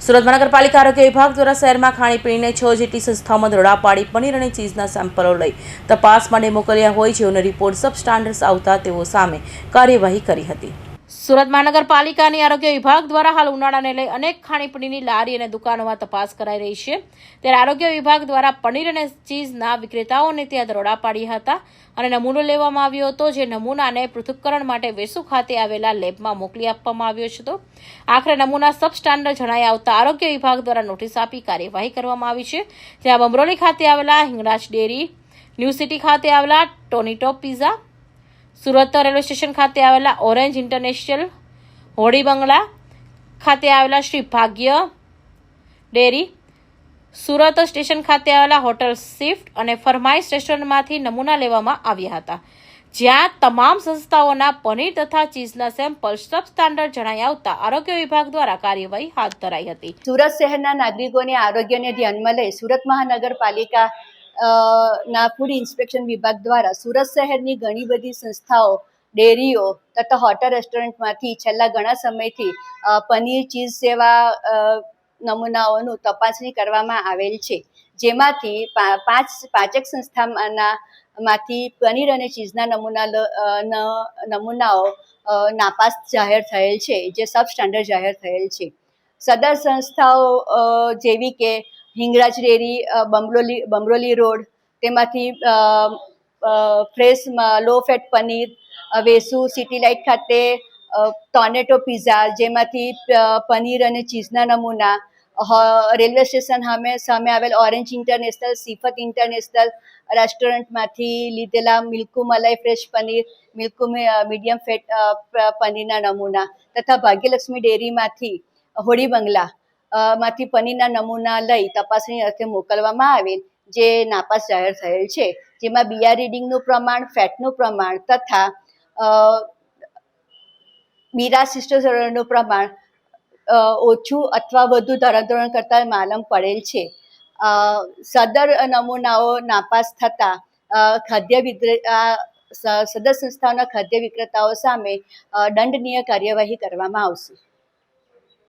સુરત મહાનગરપાલિકા આરોગ્ય વિભાગ દ્વારા શહેરમાં ખાણીપીણીની 6 જેટલી સંસ્થાઓમાં દરોડા પાડી પનીર અને ચીઝના સેમ્પલો લઈ તપાસ માટે મોકલ્યા હોય જેઓનો રિપોર્ટ સબ સ્ટાન્ડર્ડ આવતા તેઓ સામે કાર્યવાહી કરી હતી। સુરત મહાનગરપાલિકાની આરોગ્ય વિભાગ દ્વારા હાલ ઉનાળાને લઈ અનેક ખાણીપીણીની લારી અને દુકાનોમાં તપાસ કરાઈ રહી છે। ત્યારે આરોગ્ય વિભાગ દ્વારા પનીર અને ચીઝના વિક્રેતાઓને ત્યાં દરોડા પાડ્યા હતા અને નમૂનો લેવામાં આવ્યો હતો, જે નમૂનાને પૃથ્થકરણ માટે વેસુ ખાતે આવેલા લેબમાં મોકલી આપવામાં આવ્યો છે। આખરે નમૂના સબ સ્ટાન્ડર્ડ જણાઈ આવતા આરોગ્ય વિભાગ દ્વારા નોટિસ આપી કાર્યવાહી કરવામાં આવી છે। જ્યાં બમરોલી ખાતે આવેલા હિંગળાજ ડેરી, ન્યૂ સિટી ખાતે આવેલા ટોનીટો પિઝા, સુરત રેલવે સ્ટેશન ખાતે આવેલા ઓરેન્જ ઇન્ટરનેશનલ, હોડી બંગલા ખાતે આવેલા શ્રી ભાગ્ય ડેરી, સુરત સ્ટેશન ખાતે આવેલા હોટલ શિફ્ટ અને ફરમાઈશ રેસ્ટોરન્ટમાંથી નમૂના લેવામાં આવ્યા હતા, જ્યાં તમામ સંસ્થાઓના પનીર તથા ચીઝના સેમ્પલ સબ સ્ટાન્ડર્ડ જણાઈ આવતા આરોગ્ય વિભાગ દ્વારા કાર્યવાહી હાથ ધરાઈ હતી। સુરત શહેરના નાગરિકોને આરોગ્યને ધ્યાનમાં લઈ સુરત મહાનગરપાલિકા ના ફૂડ ઇન્સ્પેક્શન વિભાગ દ્વારા સુરત શહેરની ઘણી બધી સંસ્થાઓ, ડેરીઓ તથા હોટલ રેસ્ટોરન્ટમાંથી છેલ્લા ઘણા સમયથી પનીર, ચીઝ જેવા નમૂનાઓનું તપાસણી કરવામાં આવેલ છે, જેમાંથી પાંચેક સંસ્થામાંથી પનીર અને ચીઝના નમૂનાઓ નાપાસ જાહેર થયેલ છે, જે સબ સ્ટાન્ડર્ડ જાહેર થયેલ છે। સદર સંસ્થાઓ જેવી કે હિંગળાજ ડેરી, બમરોલી રોડ, તેમાંથી fresh low fat paneer, Vesu city light ખાતે ટોનેટો પિઝા, જેમાંથી પનીર અને ચીઝના નમૂના, રેલવે સ્ટેશન સામે આવેલ ઓરેન્જ ઇન્ટરનેશનલ, સિફત ઇન્ટરનેશનલ રેસ્ટોરન્ટમાંથી લીધેલા મિલ્કુ મલાઈ ફ્રેશ પનીર, મિલ્કુ મીડિયમ ફેટ પનીરના નમૂના તથા ભાગ્યલક્ષ્મી ડેરીમાંથી હોડી બંગલા માંથી પનીરના નમૂના લઈ તપાસણી અર્થે મોકલવામાં આવેલ, જે નાપાસ જાહેર થયેલ છે, જેમાં બીઆર રીડિંગનું પ્રમાણ, ફેટનું પ્રમાણ તથા બીરા સિસ્ટોસેરોનનું પ્રમાણ ઓછું અથવા વધુ ધોરણ કરતાં માલમ પડેલ છે। સદર નમૂનાઓ નાપાસ થતા સદર સંસ્થાઓના ખાદ્ય વિક્રેતાઓ સામે દંડનીય કાર્યવાહી કરવામાં આવશે।